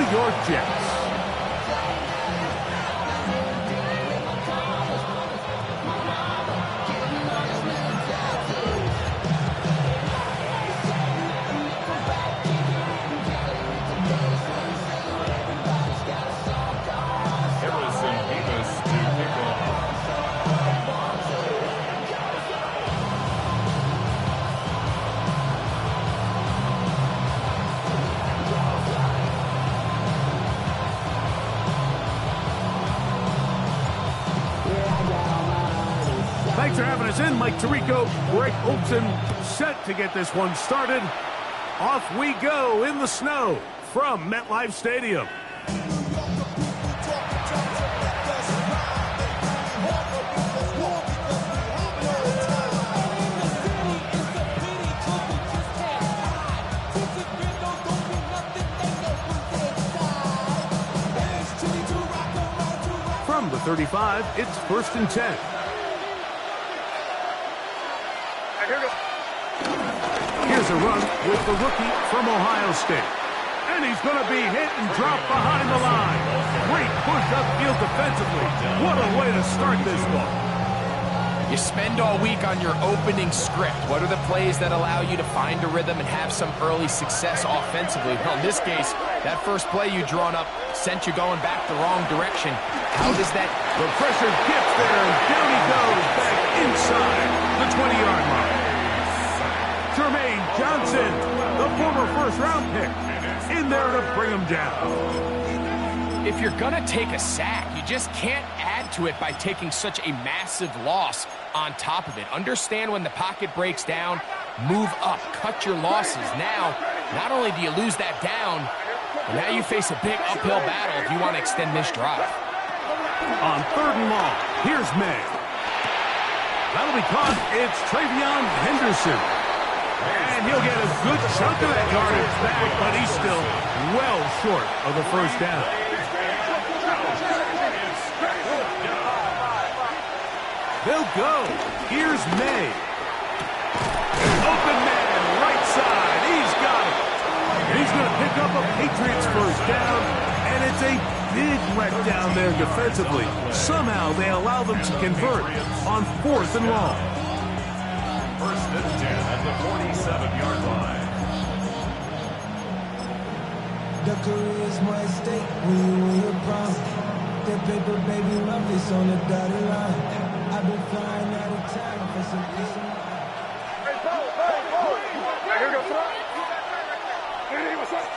New York Jets. Thanks for having us in. Mike Tirico, Greg Olson, set to get this one started. Off we go in the snow from MetLife Stadium. From the 35, it's 1st and 10. Here's a run with the rookie from Ohio State. And he's going to be hit and dropped behind the line. Great push upfield defensively. What a way to start this one. You spend all week on your opening script. What are the plays that allow you to find a rhythm and have some early success offensively? Well, in this case, that first play you drawn up sent you going back the wrong direction. How does that... The pressure gets there, and down he goes back inside the 20-yard line. Jermaine Johnson, the former first-round pick, in there to bring him down. If you're going to take a sack, you just can't add to it by taking such a massive loss on top of it. Understand when the pocket breaks down, move up, cut your losses. Now, not only do you lose that down, but now you face a big uphill battle if you want to extend this drive. On 3rd and long, here's May. That'll be caught. It's Travion Henderson. And he'll get a good chunk of that yardage back, but he's still well short of the first down. They'll go. Here's May. Open man, right side. He's got it. And he's going to pick up a Patriots first down, and it's a big letdown there defensively. Somehow they allow them to convert on 4th and long. 1st and 10 at the 47-yard line. The career's more at stake when you're proud. That paper, baby, love is on the dotted line. I've been flying out of town for some peace of mind. Hey, Paul. Here we go, Hey, what's up?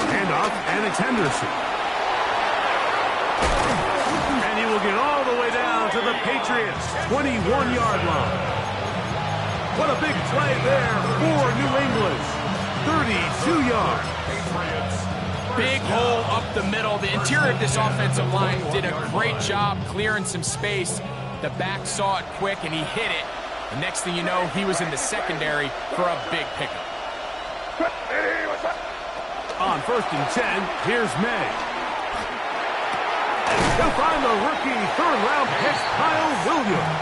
Handoff, and it's Henderson. And he will get all the way down to the Patriots' 21-yard line. What a big play there for New England. 32 yards. Big hole up the middle. The interior of this offensive line did a great job clearing some space. The back saw it quick, and he hit it. The next thing you know, he was in the secondary for a big pickup. On 1st and 10, here's May. He'll find the rookie 3rd-round pick, Kyle Williams.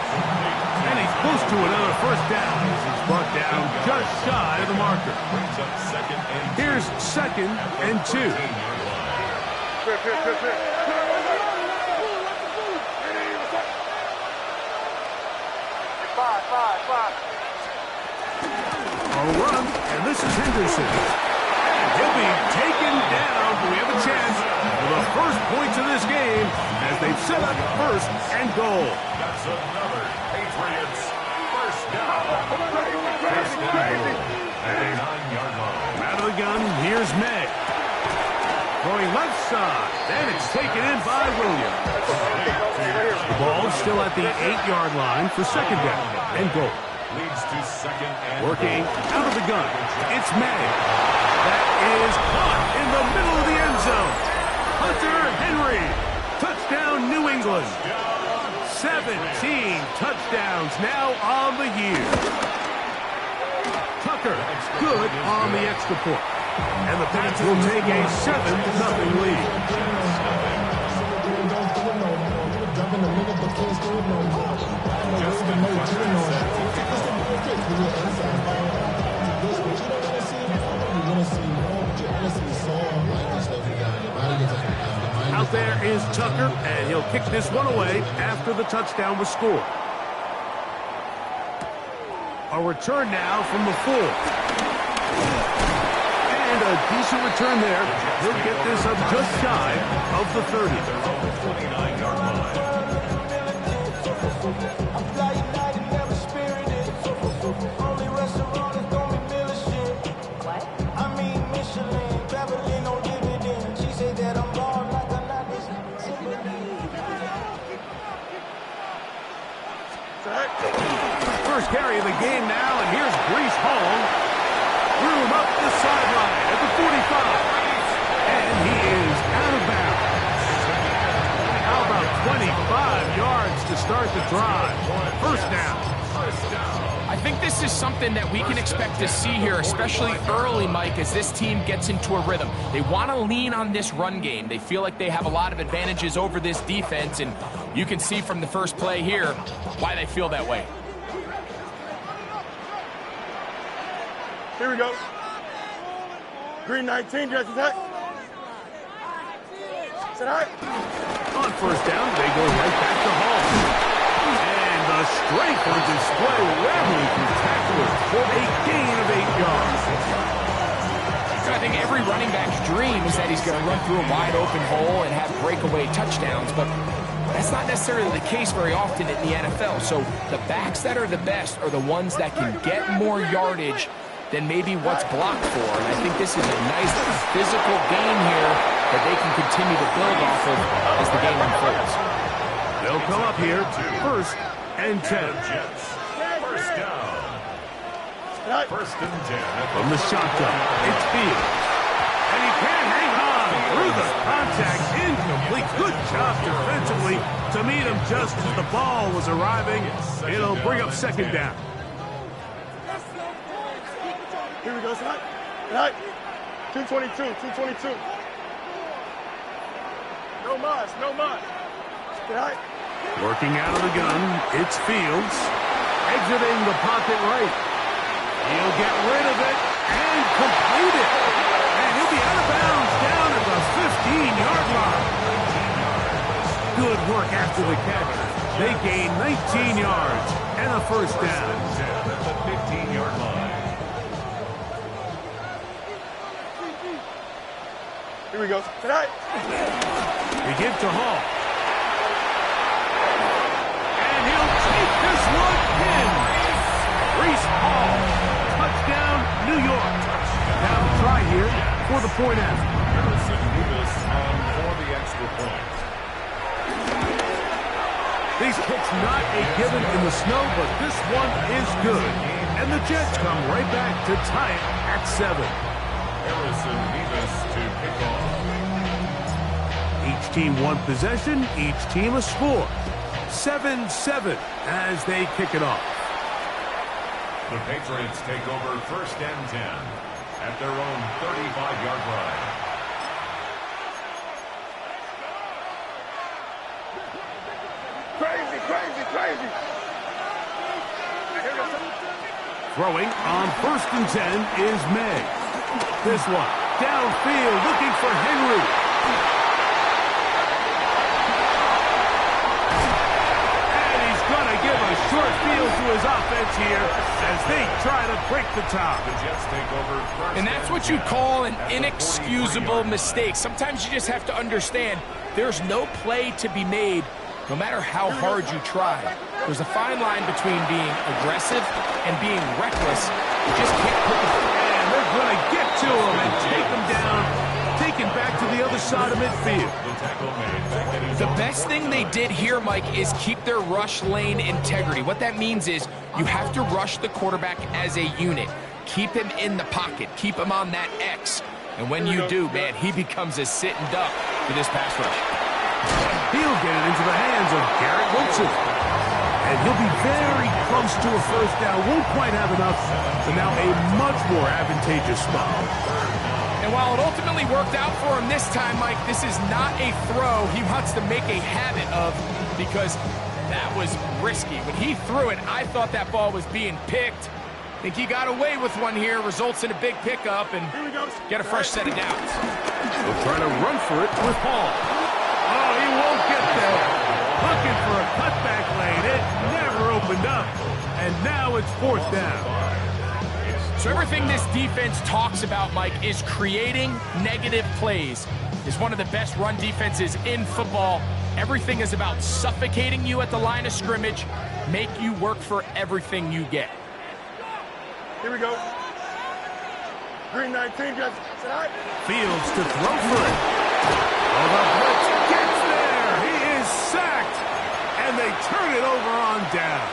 And he's close to another first down. He's brought down just shy of the marker. Here's 2nd and 2. A run, and this is Henderson. He'll be taken down. We have a chance for the first points of this game as they've set up 1st and goal. That's another Patriots first down. 1st and goal at the 9-yard line. Out of the gun, here's May. Going left side, and it's taken in by Williams. The ball's still at the 8-yard line for 2nd down and goal. Leads to 2nd and working goal. out of the gun. It's May. That is caught in the middle of the end zone. Hunter Henry. Touchdown, New England. 17 touchdowns now on the year. Tucker, good on the extra point. And the Pats will take a 7-0 lead. Just out there is Tucker, and he'll kick this one away after the touchdown was scored. A return now from the 4. And a decent return there. He'll get this up just shy of the 30. 29-yard line. First carry of the game now, and here's Brees Hall. Threw him up the sideline at the 45. And he is out of bounds. How about 25 yards to start the drive? First down. I think this is something that we can expect to see here, especially early, Mike, as this team gets into a rhythm. They want to lean on this run game. They feel like they have a lot of advantages over this defense, and you can see from the first play here why they feel that way. Here we go. Green 19, Jesse Tech. Sit high. On first down, they go right back to Hall. And the strength on display, rattling through tacklers for a gain of 8 yards. So I think every running back's dream is that he's going to run through a wide open hole and have breakaway touchdowns, but that's not necessarily the case very often in the NFL. So the backs that are the best are the ones that can get more yardage than maybe what's blocked for. And I think this is a nice physical gain here that they can continue to build off of as the game unfolds. They'll come up here, first and 10. First down. First and 10. From the shotgun, it's Fields. And he can't hang on through the contact, incomplete. Good job defensively to meet him just as the ball was arriving. It'll bring up second down. Here we go, tonight. Tonight. 222, 222. No mas, no mas. Tonight. Working out of the gun, it's Fields. Exiting the pocket right. He'll get rid of it and complete it. And he'll be out of bounds down at the 15-yard line. Good work after the catch. They gain 19 yards and a first down. At the 15-yard line. Here we go. Tonight. They give to Hall. And he'll take this one in. Brees Hall. Touchdown, New York. Now try here for the point after. For the extra point. These kicks not a given in the snow, but this one is good. And the Jets come right back to tie it at 7. Harrison Davis to kick off. Each team one possession, each team a score. 7-7 as they kick it off. The Patriots take over first and 10 at their own 35-yard line. Crazy, crazy, crazy. Here we go. Throwing on first and 10 is May. This one, downfield, looking for Henry. And he's going to give a short field to his offense here as they try to break the top. The Jets take over first. And that's what you call an inexcusable mistake. Sometimes you just have to understand there's no play to be made no matter how hard you try. There's a fine line between being aggressive and being reckless. You just can't put the... And they're going to get to him and take him down, taken back to the other side of midfield. The tackle made. The best thing they did here, Mike, is keep their rush lane integrity. What that means is you have to rush the quarterback as a unit. Keep him in the pocket. Keep him on that X. And when you do, man, he becomes a sitting duck for this pass rush. He'll get it into the hands of Garrett Wilson. And he'll be very close to a first down. Won't quite have enough. So now a much more advantageous spot. And while it ultimately worked out for him this time, Mike, this is not a throw he wants to make a habit of because that was risky. When he threw it, I thought that ball was being picked. I think he got away with one here, results in a big pickup, and get a fresh set of downs. He'll try to run for it with Hall. looking for a cutback lane. It never opened up. And now it's fourth down. So everything this defense talks about, Mike, is creating negative plays. It's one of the best run defenses in football. Everything is about suffocating you at the line of scrimmage, make you work for everything you get. Here we go. Green 19, just tonight. Fields to throw for it. Oh, the blitz gets there. He is sacked. And they turn it over on down.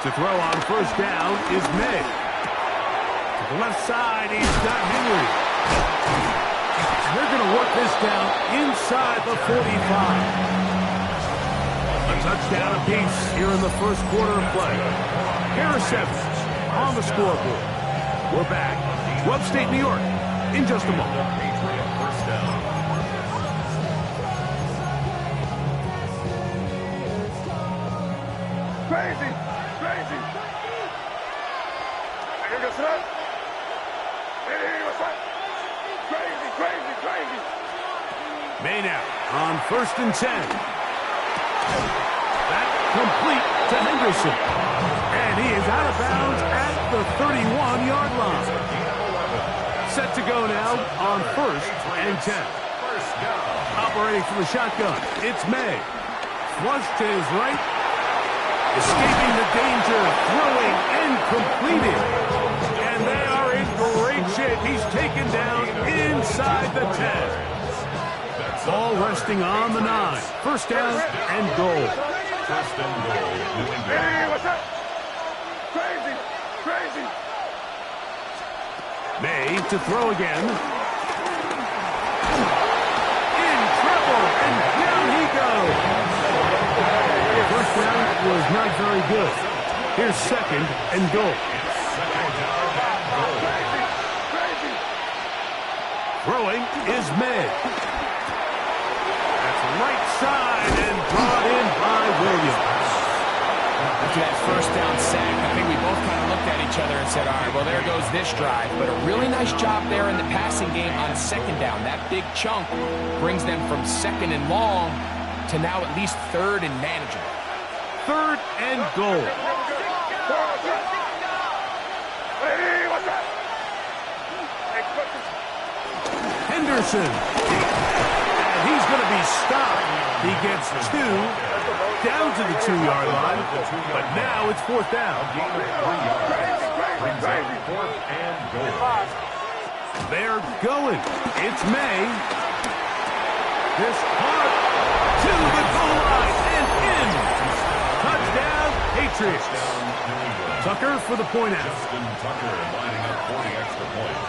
To throw on first down is May. To the left side, he's got Henry. And they're going to work this down inside the 45. A touchdown apiece here in the first quarter of play. Harris Evans on the scoreboard. We're back to upstate New York in just a moment. First down. Crazy. Here goes tonight. Crazy. May now on first and 10. That complete to Henderson. And he is out of bounds at the 31-yard line. Set to go now on first and 10. Operating from the shotgun, it's May. Flush to his right. Escaping the danger, throwing and completing. And they are in great shape. He's taken down inside the 10. Ball resting on the 9. First down and goal. First and goal. Hey, what's up? Crazy. May to throw again. In trouble, and down he goes. The first down was not very good. Here's second and goal. Throwing is May. That's right side and brought in by Williams. After that first down sack, I think we both kind of looked at each other and said, all right, well, there goes this drive. But a really nice job there in the passing game on second down. That big chunk brings them from second and long to now at least third and manageable. Third and goal. Hey, what's up? Henderson. And he's going to be stopped. He gets 2 down to the 2-yard line. But now it's fourth down. Fourth and goal. They're going. It's May. This hard to the goal line and in. Touchdown, Patriots. Tucker for the point out. Justin Tucker lining up for the extra point.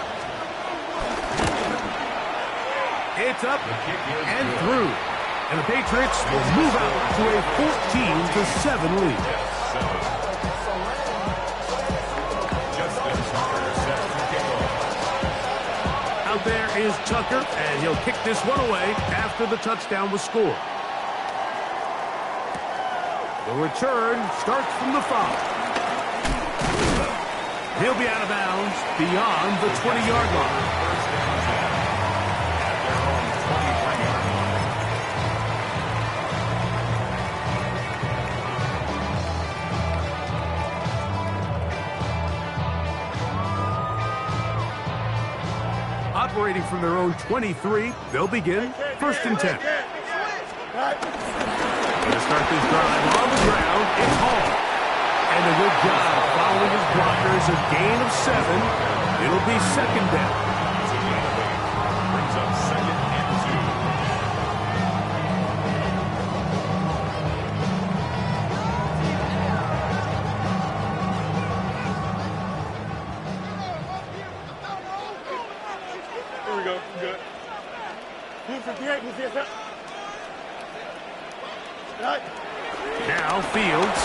It's up and through. And the Patriots will move out to a 14-7 lead. Justin Tucker set to kick off. Out there is Tucker, and he'll kick this one away after the touchdown was scored. The return starts from the 5. He'll be out of bounds beyond the 20-yard line. Operating from their own 23, they'll begin first and 10. Going to start this drive on the ground. It's Hall. And a good job following his blockers. A gain of 7. It'll be second down. Brings up second and 2. Here we go. Good. Who's 58? Who's this? Right. Now Fields.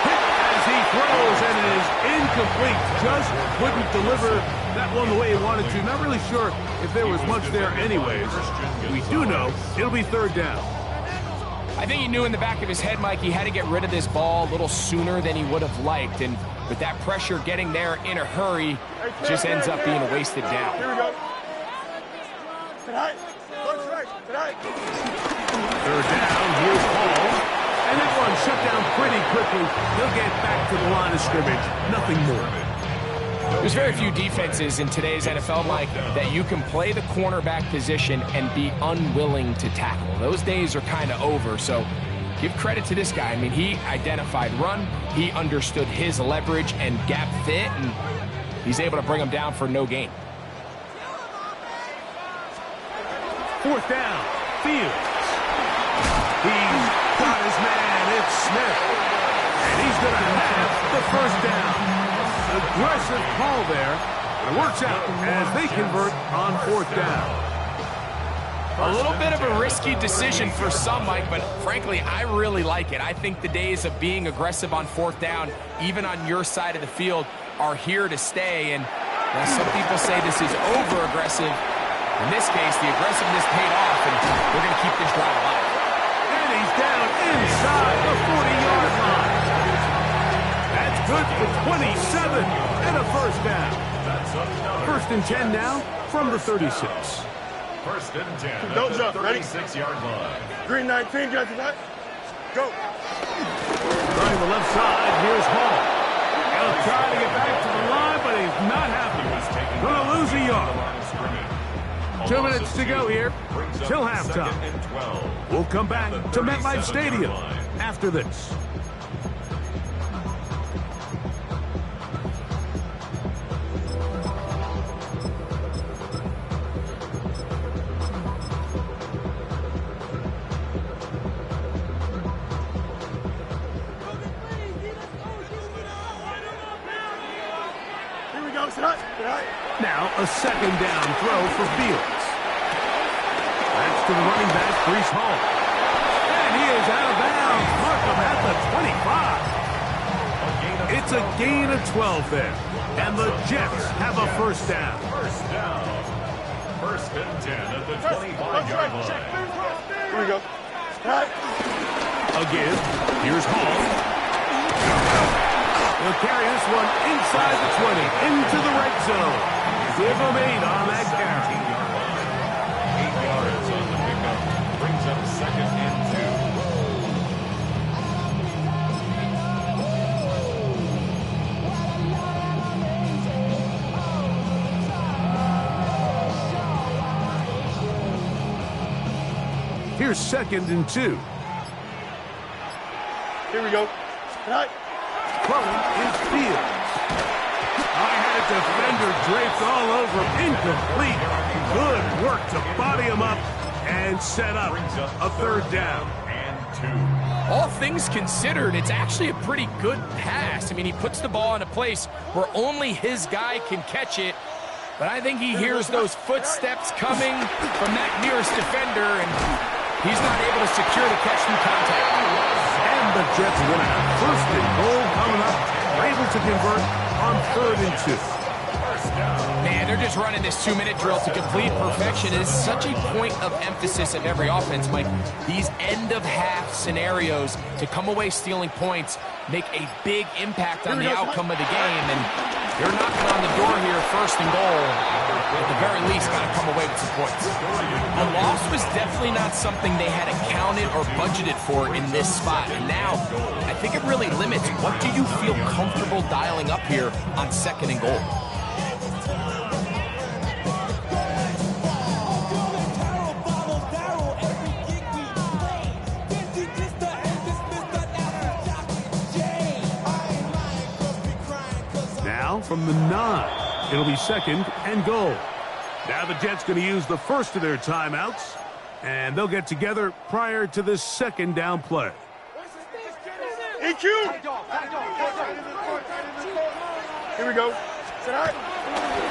Hit as he throws, and it is incomplete. Just couldn't deliver that one the way he wanted to. Not really sure if there was much there anyways. We do know it'll be third down. I think he knew in the back of his head, Mike, he had to get rid of this ball a little sooner than he would have liked. And with that pressure getting there in a hurry, just ends up being a wasted down. Here we go. Tonight. Tonight. Third down, here's Hall. And that one shut down pretty quickly. He'll get back to the line of scrimmage. Nothing more. There's very few defenses in today's NFL, Mike, that you can play the cornerback position and be unwilling to tackle. Those days are kind of over, so give credit to this guy. I mean, he identified run, he understood his leverage and gap fit, and he's able to bring him down for no gain. Fourth down, Fields. He's got his man, it's Smith. And he's going to have the first down. Aggressive call there. It works out as they convert on fourth down. A little bit of a risky decision for some, Mike, but frankly, I really like it. I think the days of being aggressive on fourth down, even on your side of the field, are here to stay. And well, some people say this is over-aggressive. In this case, the aggressiveness paid off, and we're going to keep this drive alive. And he's down inside the 40-yard line. That's good for 27 and a first down. First and 10 now from the 36. First and 10. Don't jump. Ready? 36-yard line. Green 19, guys. Go. Running the left side, here's Hall. He'll try to get back to the line, but he's not happy. Going to lose a yard. 2 minutes to go here till halftime. We'll come back to MetLife Stadium after this. Now a second down throw for Fields. That's to the running back, Breece Hall. And he is out of bounds. Markham at the 25. It's a gain of 12 there. And the Jets have a first down. First down. First and 10 at the 25-yard line. Here we go. Again, here's Hall. He'll carry this one inside the 20, into the red zone. Give him 8 on that carry. 8 yards on the pickup. Brings up second and 2. Here's second and 2. Here we go. Throwing is Fields. I had a defender draped all over him. Incomplete. Good work to body him up and set up a third down. And 2. All things considered, it's actually a pretty good pass. I mean, he puts the ball in a place where only his guy can catch it. But I think he hears those footsteps coming from that nearest defender, and he's not able to secure the catch through contact. And the Jets are going to have first and goal coming up. Able to convert on third and 2. Man, they're just running this 2-minute drill to complete perfection. It is such a point of emphasis of every offense, Mike. These end-of-half scenarios to come away stealing points make a big impact on the outcome of the game. And they're knocking on the door here, first and goal. At the very least, got to come away with some points. A loss was definitely not something they had accounted or budgeted for in this spot. And now, I think it really limits what do you feel comfortable dialing up here on second and goal. Now from the 9, it'll be second and goal. Now the Jets going to use the first of their timeouts, and they'll get together prior to this second down play. EQ! Here we go.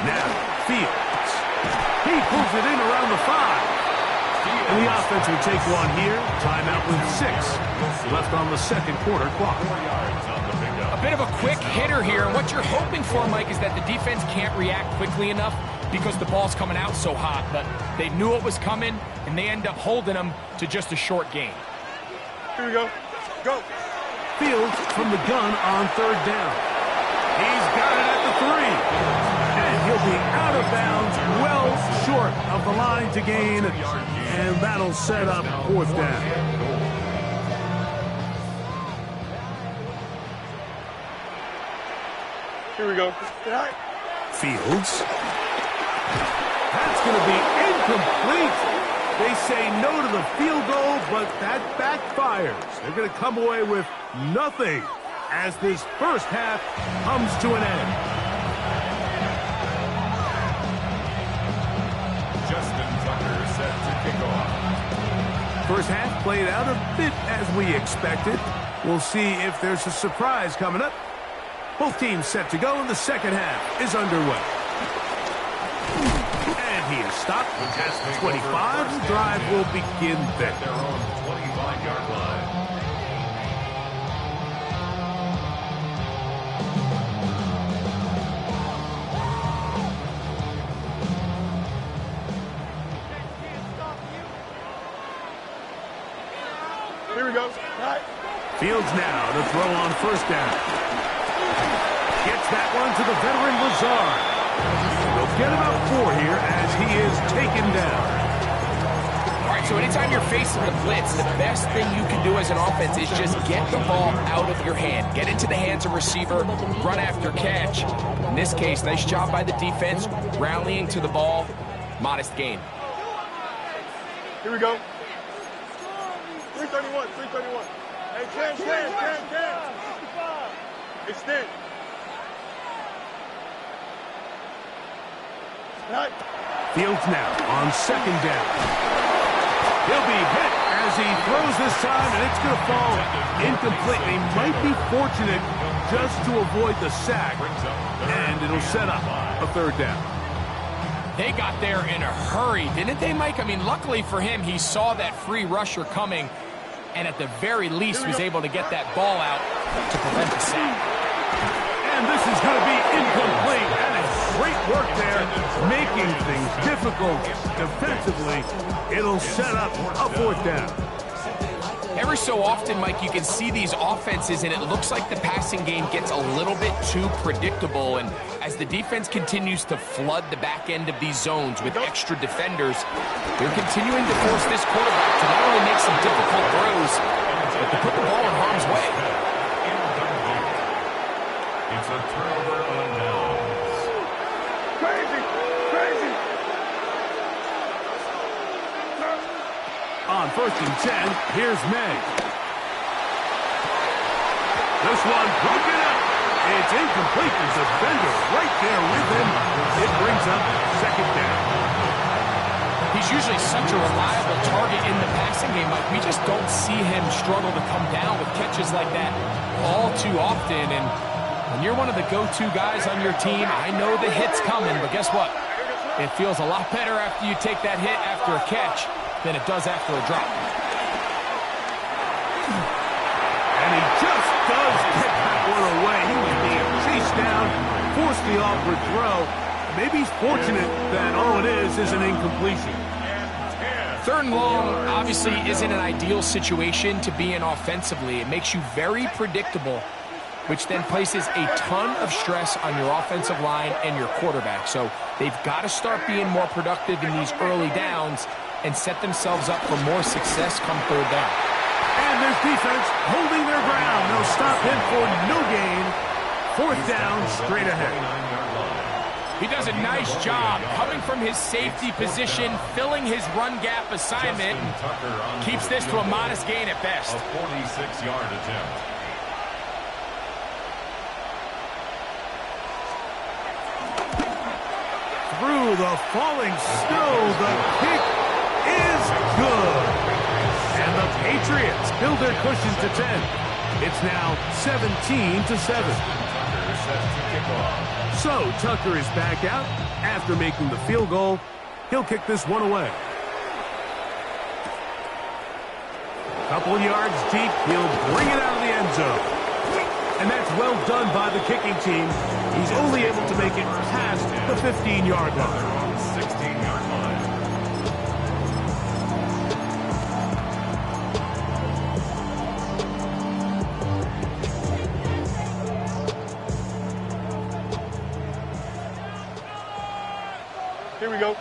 Now, Fields. He pulls it in around the 5. And the offense will take one here. Timeout with 6 left on the second quarter clock. A bit of a quick hitter here. What you're hoping for, Mike, is that the defense can't react quickly enough because the ball's coming out so hot. But they knew it was coming, and they end up holding them to just a short gain. Here we go. Go. Fields from the gun on third down. He's got it at the 3. And he'll be out of bounds, well short of the line to gain. And that'll set up fourth down. Here we go. Fields. That's going to be incomplete. They say no to the field goal, but that backfires. They're going to come away with nothing as this first half comes to an end. Justin Tucker set to kick off. First half played out a bit as we expected. We'll see if there's a surprise coming up. Both teams set to go, and the second half is underway. And he is stopped at 25. The drive will begin there. Their own 25-yard line. Here we go. Fields now to throw on first down. Gets that one to the veteran Lazard. They'll get about 4 here as he is taken down. All right, so anytime you're facing the blitz, the best thing you can do as an offense is just get the ball out of your hand. Get into the hands of receiver, run after catch. In this case, nice job by the defense, rallying to the ball. Modest gain. Here we go. 331, 331. Hey, Cam. Extend. Fields now on second down. He'll be hit as he throws this time, and it's going to fall incomplete. He might be fortunate just to avoid the sack, and it'll set up a third down. They got there in a hurry, didn't they, Mike? I mean, luckily for him, he saw that free rusher coming, and at the very least was able to get that ball out to prevent the sack. And this is going to be incomplete, and it's great work there, making things difficult defensively. It'll set up a fourth down. Every so often, Mike, you can see these offenses, and it looks like the passing game gets a little bit too predictable. And as the defense continues to flood the back end of these zones with extra defenders, they're continuing to force this quarterback to not only make some difficult throws, but to put the ball in harm's way. It's a turnover on downs. Crazy. On first and 10, here's May. This one broken up. It's incomplete. There's a defender right there with him. It brings up second down. He's usually such a reliable target in the passing game, Mike. We just don't see him struggle to come down with catches like that all too often. And when you're one of the go-to guys on your team, I know the hit's coming, but guess what? It feels a lot better after you take that hit after a catch than it does after a drop. And he just does get that one away. He was being chased down, forced the awkward throw. Maybe he's fortunate that all it is an incompletion. Third and long obviously isn't an ideal situation to be in offensively. It makes you very predictable, which then places a ton of stress on your offensive line and your quarterback. So they've got to start being more productive in these early downs and set themselves up for more success come third down. And there's defense holding their ground. They'll stop him for no gain. Fourth down, straight ahead. He does a nice job coming from his safety position, filling his run gap assignment, and keeps this to a modest gain at best. A 46-yard attempt. Through the falling snow, the kick is good. And the Patriots build their cushion to 10. It's now 17-7. So Tucker is back out after making the field goal. He'll kick this one away. A couple yards deep, he'll bring it out of the end zone. And that's well done by the kicking team. He's only able to make it past the 15-yard line. 16-yard line. 2 we go.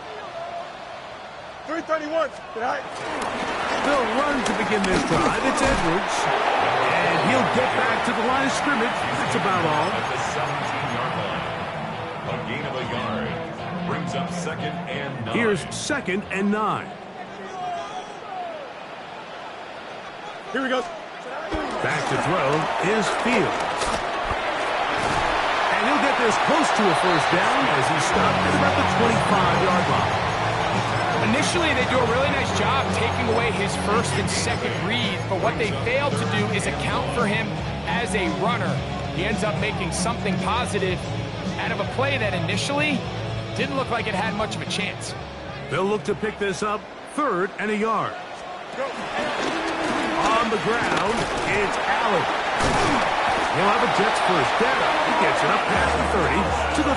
3:31. Tonight. They'll run to begin this drive. It's Edwards. And he'll get back to the line of scrimmage. That's about all. At the 17-yard line. A gain of a yard. Brings up 2nd and 9. Here's 2nd and 9. Here we go. Back to throw is Fields. And he'll get this close to a first down as he stopped at about the 25-yard line. Initially, they do a really nice job taking away his first and second read, but what they failed to do is account for him as a runner. He ends up making something positive out of a play that initially didn't look like it had much of a chance. They'll look to pick this up 3rd and a yard. On the ground, it's Allen. He'll have a Jets first down. He gets it up past the 30 to the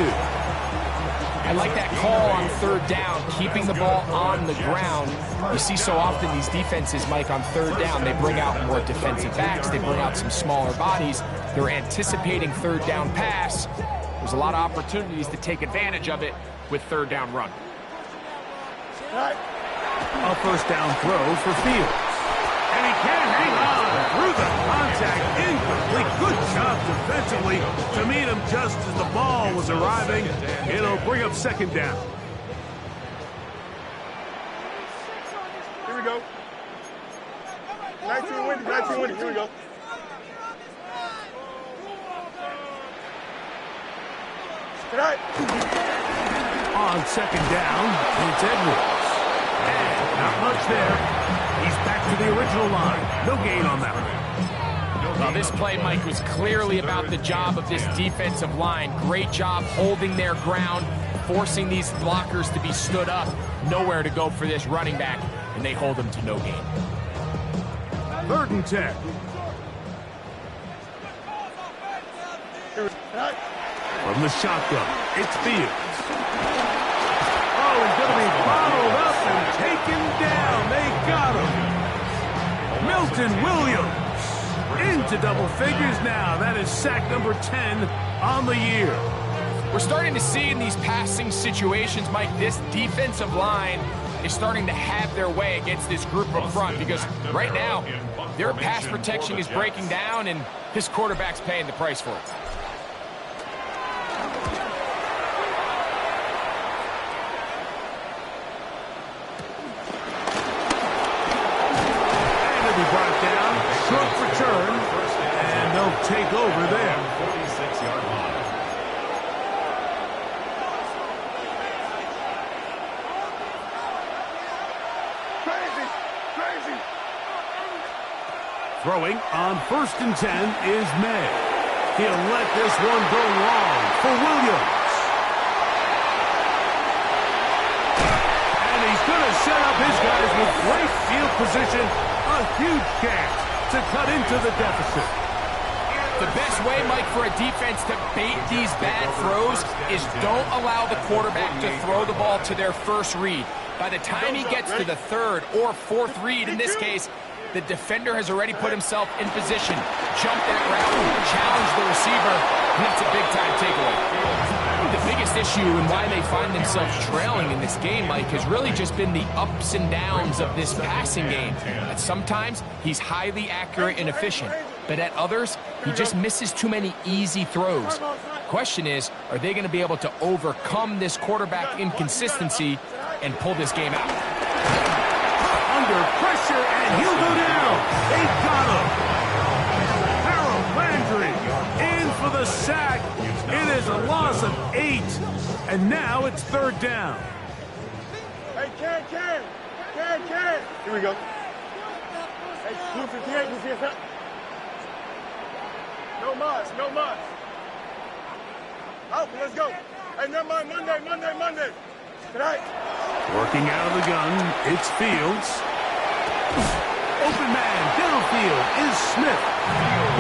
32. I like that call on 3rd down, keeping the ball on the ground. You see so often these defenses, Mike, on 3rd down, they bring out more defensive backs, they bring out some smaller bodies. They're anticipating 3rd down pass. There's a lot of opportunities to take advantage of it with 3rd down run. A first down throw for Fields. And he can't hang on through the contact. Incomplete. Good job defensively to meet him just as the ball was arriving. It'll bring up 2nd down. Here we go. 19 winning. 19 winning. Here we go. Tonight. On 2nd down, it's Edwards. And not much there. He's back to the original line. No gain on that one. Well, this play, Mike, was clearly about the job of this defensive line. Great job holding their ground, forcing these blockers to be stood up. Nowhere to go for this running back, and they hold him to no gain. 3rd and 10. From the shotgun, it's Fields. Oh, he's going to be bottled up and taken down. They got him. Milton Williams into double figures now. That is sack number 10 on the year. We're starting to see in these passing situations, Mike, this defensive line is starting to have their way against this group up front because right now their pass protection is breaking down and this quarterback's paying the price for it. Short return, and they'll take over there. 46-yard line. Crazy. Throwing on 1st and 10 is May. He'll let this one go long for Williams. And he's going to set up his guys with great field position. A huge chance to cut into the deficit. The best way, Mike, for a defense to bait these bad throws is don't allow the quarterback to throw the ball to their first read. By the time he gets to the 3rd or 4th read, in this case, the defender has already put himself in position, jumped that route, challenged the receiver, and that's a big-time takeaway. The biggest issue and why they find themselves trailing in this game, Mike, has really just been the ups and downs of this passing game. At sometimes, he's highly accurate and efficient, but at others, he just misses too many easy throws. Question is, are they going to be able to overcome this quarterback inconsistency and pull this game out? Under pressure, and he'll go down. They got him. Harold Landry in for the sack. It is a loss of 8, and now it's 3rd down. Hey, Ken. Here we go. Hey, 258, you see us? No much. Out, let's go. Hey, never mind, Monday. Tonight. Working out of the gun, it's Fields. Open man downfield is Smith.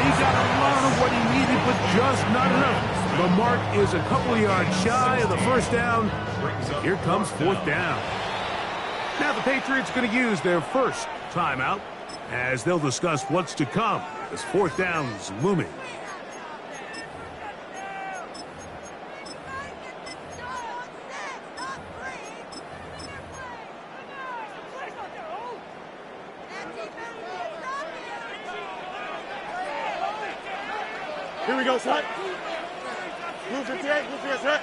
He got a lot of what he needed, but just not enough. The mark is a couple yards shy of the first down. Here comes 4th down. Now the Patriots going to use their first timeout as they'll discuss what's to come as 4th down's looming. Here we go, son. Move to the set.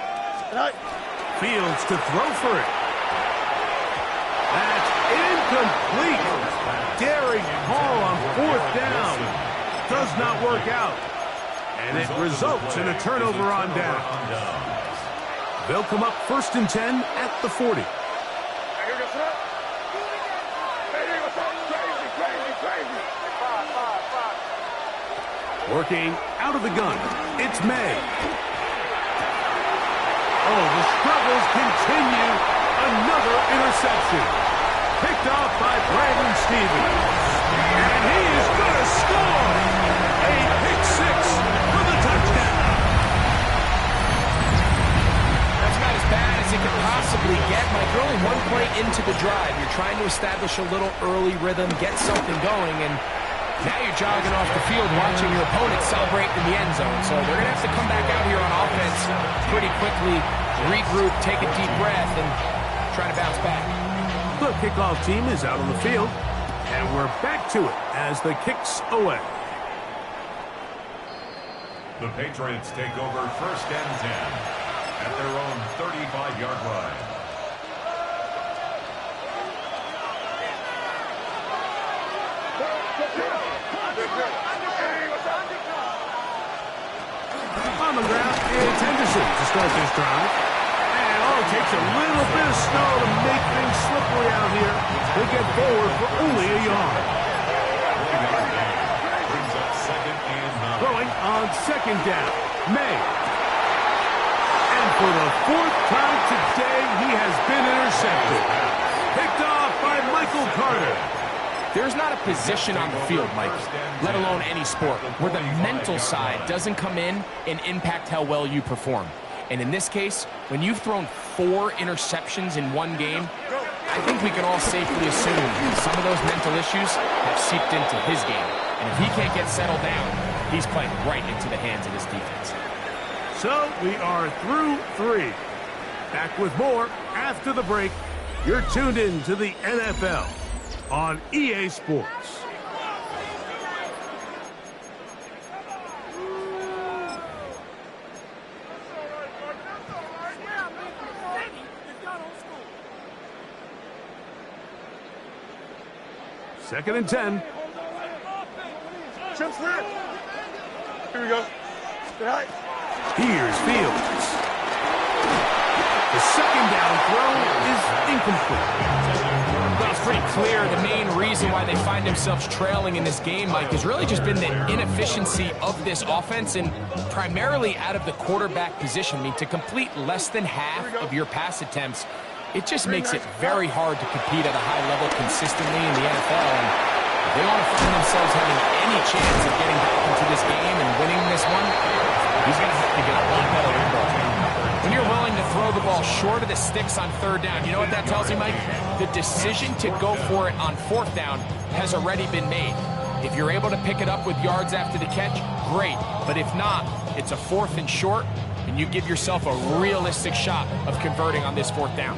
Right. Fields to throw for it. That's incomplete. Daring call on 4th down. Does not work out. And it results in a turnover on down. They'll come up 1st and 10 at the 40. Working out of the gun, it's May. Oh, the struggles continue. Another interception. Picked off by Brandon Stevens. And he is going to score. A pick 6 for the touchdown. That's about as bad as it could possibly get. Mike, you're only one play into the drive. You're trying to establish a little early rhythm, get something going, and now you're jogging off the field watching your opponent celebrate in the end zone. So they're going to have to come back out here on offense pretty quickly, regroup, take a deep breath, and try to bounce back. The kickoff team is out on the field, and we're back to it as the kick's away. The Patriots take over 1st and 10 at their own 35-yard line. On the ground, it's Henderson to start this drive. And oh, it takes a little bit of snow to make things slippery out here. They get forward for only a yard. Brings up 2nd and 9. Throwing on 2nd down, May. And for the 4th time today, he has been intercepted. Picked off by Michael Carter. There's not a position on the field, Mike, let alone any sport, where the mental side doesn't come in and impact how well you perform. And in this case, when you've thrown 4 interceptions in one game, I think we can all safely assume some of those mental issues have seeped into his game. And if he can't get settled down, he's playing right into the hands of this defense. So we are through 3. Back with more after the break. You're tuned in to the NFL on EA Sports. Second and 10. Chip slip. Here we go. Right. Here's Fields. The 2nd down throw is incomplete. Well, it's pretty clear the main reason why they find themselves trailing in this game, Mike, has really just been the inefficiency of this offense and primarily out of the quarterback position. I mean, to complete less than half of your pass attempts, it just makes it very hard to compete at a high level consistently in the NFL. And if they want to find themselves having any chance of getting back into this game and winning this one, he's going to have to get a lot better football. When you're willing to throw the ball short of the sticks on 3rd down, you know what that tells you, Mike? The decision to go for it on 4th down has already been made. If you're able to pick it up with yards after the catch, great. But if not, it's a 4th and short, and you give yourself a realistic shot of converting on this 4th down.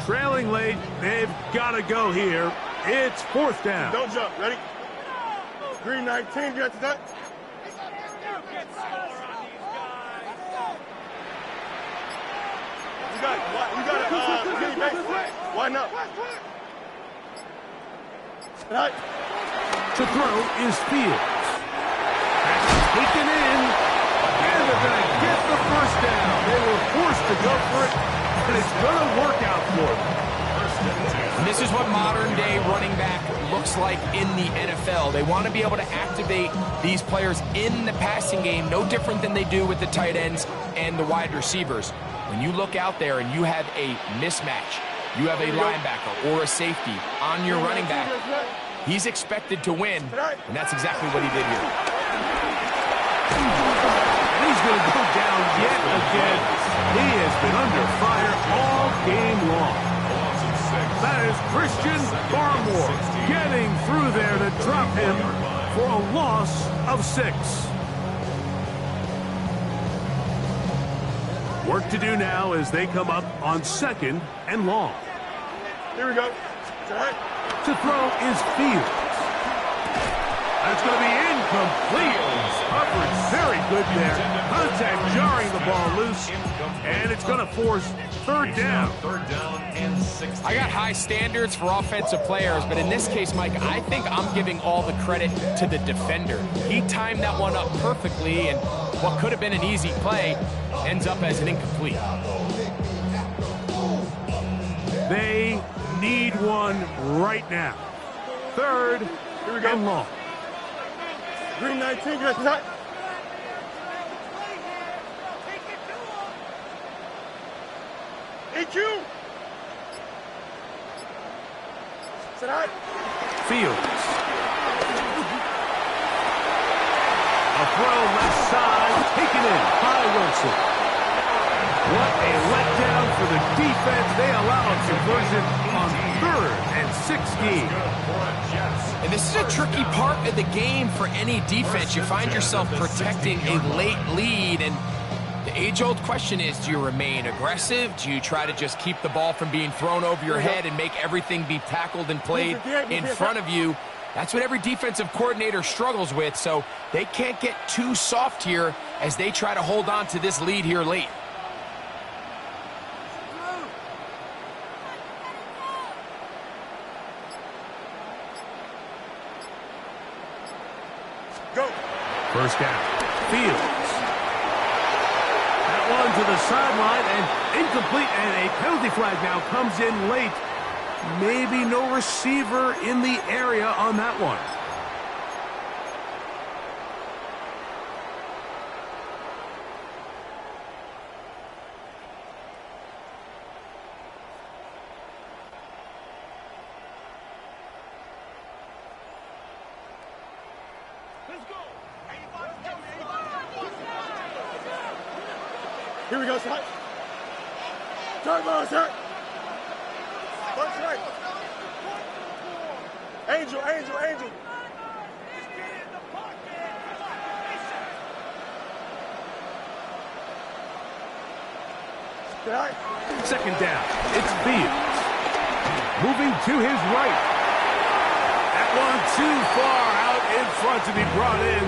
Trailing late, they've got to go here. It's 4th down. Don't jump. Ready? Green 19, get to that. You got it. Widen up. Right. To throw is Fields. That's taken in. And they're going to get the 1st down. They were forced to go for it, and it's going to work out for them. And this is what modern-day running back looks like in the NFL. They want to be able to activate these players in the passing game, no different than they do with the tight ends and the wide receivers. When you look out there and you have a mismatch, you have a linebacker or a safety on your running back, he's expected to win, and that's exactly what he did here. And he's going to go down yet again. He has been under fire all game long. That is Christian Barmore getting through there to drop him for a loss of 6. Work to do now as they come up on 2nd and long. Here we go. To throw is Fields. That's going to be incomplete. Coverage very good there. Contact jarring the ball loose. And it's going to force third down. Third down and 6. I got high standards for offensive players, but in this case, Mike, I think I'm giving all the credit to the defender. He timed that one up perfectly, and what could have been an easy play ends up as an incomplete. They need one right now. Third and long. Green 19, you got EQ. Sit out. Fields. A throw left side, taken in by Wilson. What a letdown for the defense. They allow a conversion on 3rd and 16. And this is a tricky part of the game for any defense. You find yourself protecting a late lead, and the age-old question is, do you remain aggressive? Do you try to just keep the ball from being thrown over your head and make everything be tackled and played in front of you? That's what every defensive coordinator struggles with, so they can't get too soft here as they try to hold on to this lead here late. Go. First down. Fields. That one to the sideline and incomplete, and a penalty flag now comes in late. Maybe no receiver in the area on that one. Here we go, sir. Turn ball, sir. Punch right. Angel, angel, angel. Second down. It's Fields. Moving to his right. That one too far out in front to be brought in.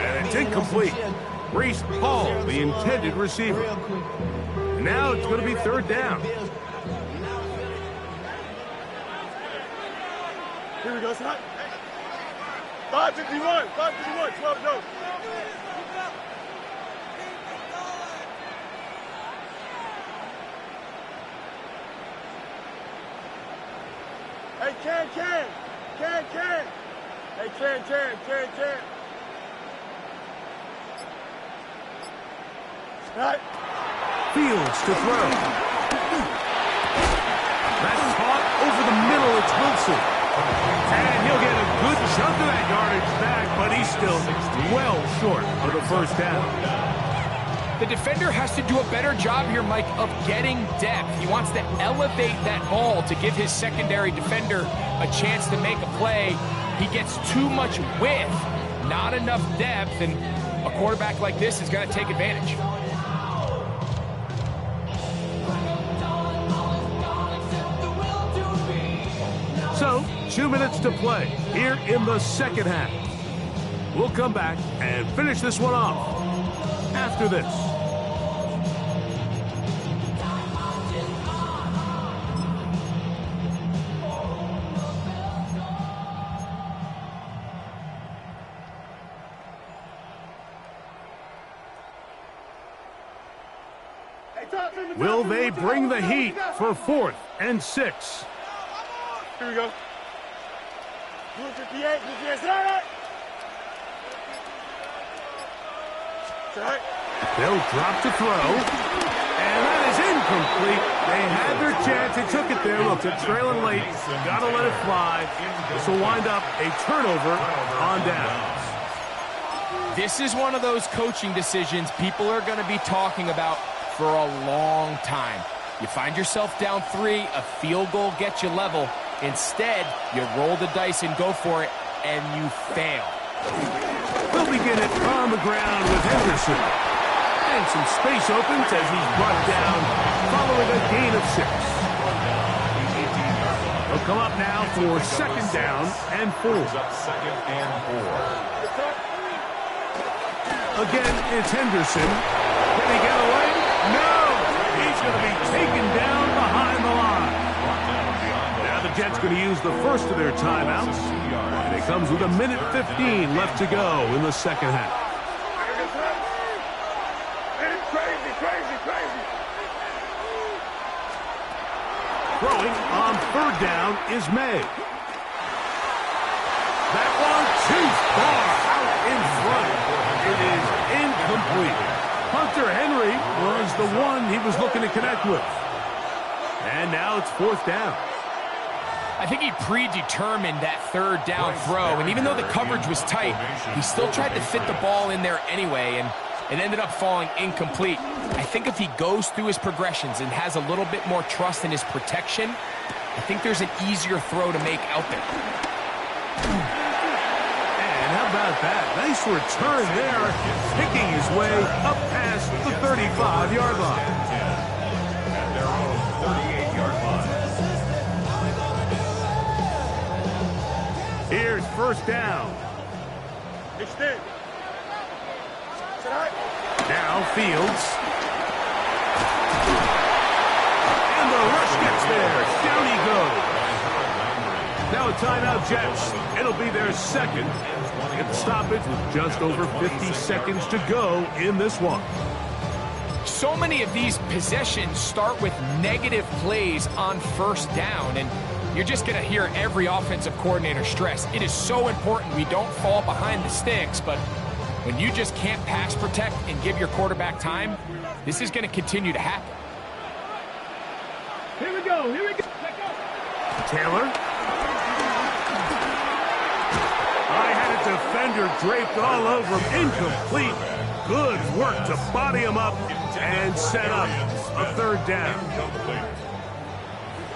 And it's incomplete. Reese Hall, the intended receiver. Now it's going to be third down. Here we go, son. 551, 12 no. Hey, Can. Hey, Can. Right. Fields to throw. That's caught over the middle. It's Wilson. And he'll get a good chunk of that yardage back, but he's still well short of the first down. The defender has to do a better job here, Mike, of getting depth. He wants to elevate that ball to give his secondary defender a chance to make a play. He gets too much width, not enough depth, and a quarterback like this is going to take advantage. So, 2 minutes to play here in the second half. We'll come back and finish this one off after this. Will they bring the heat for 4th and 6? Here we go. 58, sit right. They'll drop to throw. And that is incomplete. They had their chance. They took it there. Look, they're trailing late. Got to let it fly. This will wind up a turnover on downs. This is one of those coaching decisions people are going to be talking about for a long time. You find yourself down 3, a field goal gets you level. Instead, you roll the dice and go for it, and you fail. They'll begin it on the ground with Henderson. And some space opens as he's brought down following a gain of 6. A come up now for second down and 4. Up second and 4. Again, it's Henderson. Can he get away? No! He's going to be taken down behind the line. Now the Jets going to use the first of their timeouts. And it comes with 1:15 left to go in the second half. Throwing on third down is May. That one too far out in front. It is incomplete. Hunter Henry was the one he was looking to connect with. And now it's fourth down. I think he predetermined that third down throw, and even though the coverage was tight, he still tried to fit the ball in there anyway, and it ended up falling incomplete. I think if he goes through his progressions and has a little bit more trust in his protection, I think there's an easier throw to make out there. And how about that? Nice return there, picking his way up past the 35-yard line. At their own 38-yard line. Here's first down. Now Fields. And the rush gets there. Down he goes. Now a timeout, Jets. It'll be their second. Get the stoppage with just over 50 seconds to go in this one. So many of these possessions start with negative plays on first down, and you're just going to hear every offensive coordinator stress. It is so important we don't fall behind the sticks, but when you just can't pass protect and give your quarterback time, this is going to continue to happen. Here we go. Taylor. I had a defender draped all over him. Incomplete. Good work to body him up and set up a third down.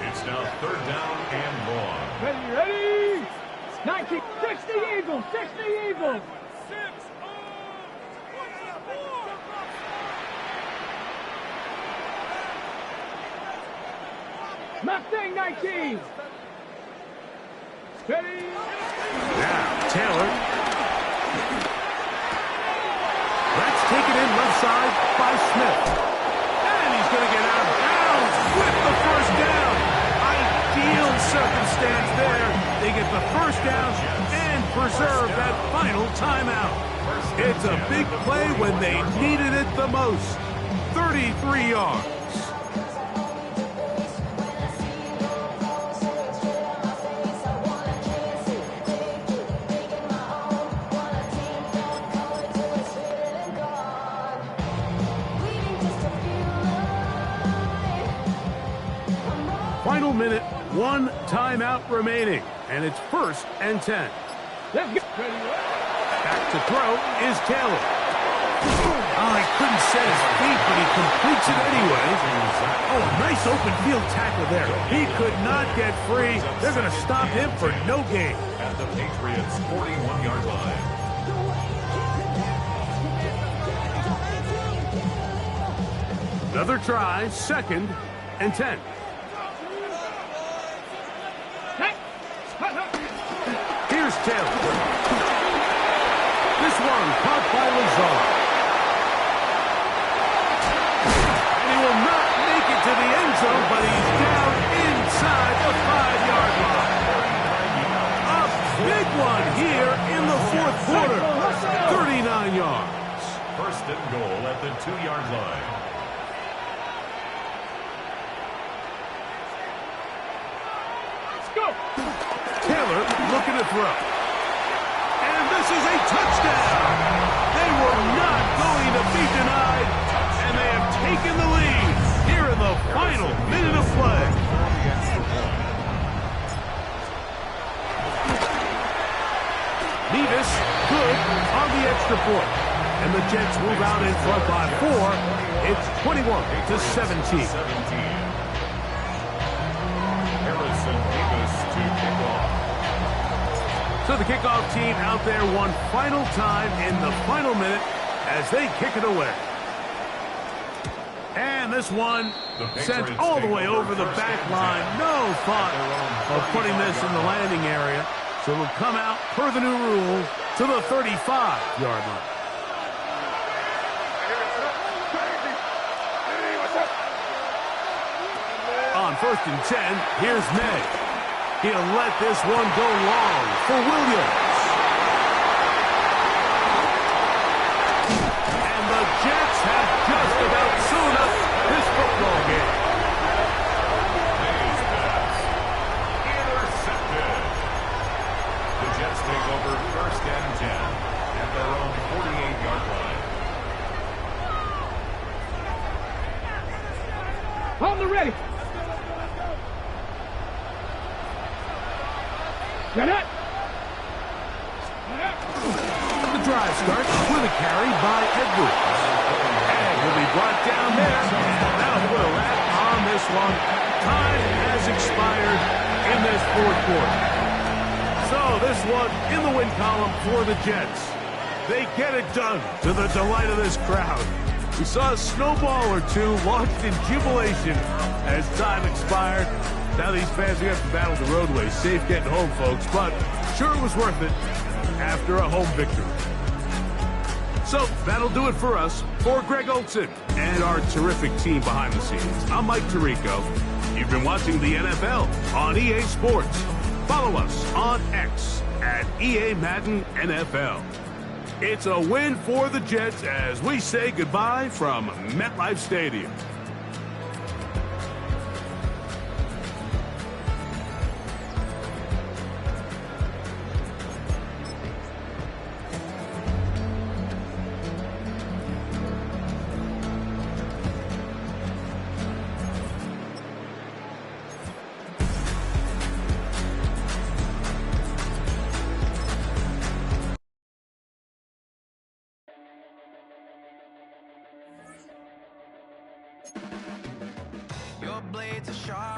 It's now third down and long. Ready? 60 Eagles, 60 Eagles. Mustang 19. Ready? Now, Taylor. Let's take it in left side by Smith. And he's going to get out of bounds with the first down. Ideal circumstance there. They get the first down and preserve that final timeout. It's a big play when they needed it the most. 33 yards. Final minute, one timeout remaining, and it's first and 10. Let's get ready. Back to throw is Taylor. Oh, he couldn't set his feet, but he completes it anyway. Oh, a nice open field tackle there. He could not get free. They're going to stop him for no gain. At the Patriots' 41-yard line. Another try, second and 10. Here's Taylor. This one caught by Lazar. And he will not make it to the end zone, but he's down inside the 5-yard line. A big one here in the fourth quarter. 39 yards. First and goal at the 2-yard line. Taylor looking to throw. And this is a touchdown. They were not going to be denied, and they have taken the lead here in the final minute of play. Nevis good on the extra point. And the Jets move out in front by 4. It's 21-17. So the kickoff team out there one final time in the final minute as they kick it away. And this one The sent Patriots all the take way over the first back and line. 10. No thought of putting this in the 35-yard landing area. So it'll come out, per the new rule, to the 35-yard line. On 1st and 10, here's May. He'll let this one go long for Williams. And the Jets have just about sewn up this football game. May's pass. Intercepted. The Jets take over 1st and 10 at their own 48-yard line. Hold the ready. Get it. The drive starts with a carry by Edwards. And he'll be brought down there. And that'll put a wrap on this one. Time has expired in this 4th quarter. So this one in the win column for the Jets. They get it done to the delight of this crowd. We saw a snowball or two launched in jubilation as time expired. Now these fans are going to have to battle the roadways. Safe getting home, folks, but sure it was worth it after a home victory. So that'll do it for us. For Greg Olson and our terrific team behind the scenes, I'm Mike Tirico. You've been watching the NFL on EA Sports. Follow us on X at EA Madden NFL. It's a win for the Jets as we say goodbye from MetLife Stadium. Your blades are sharp.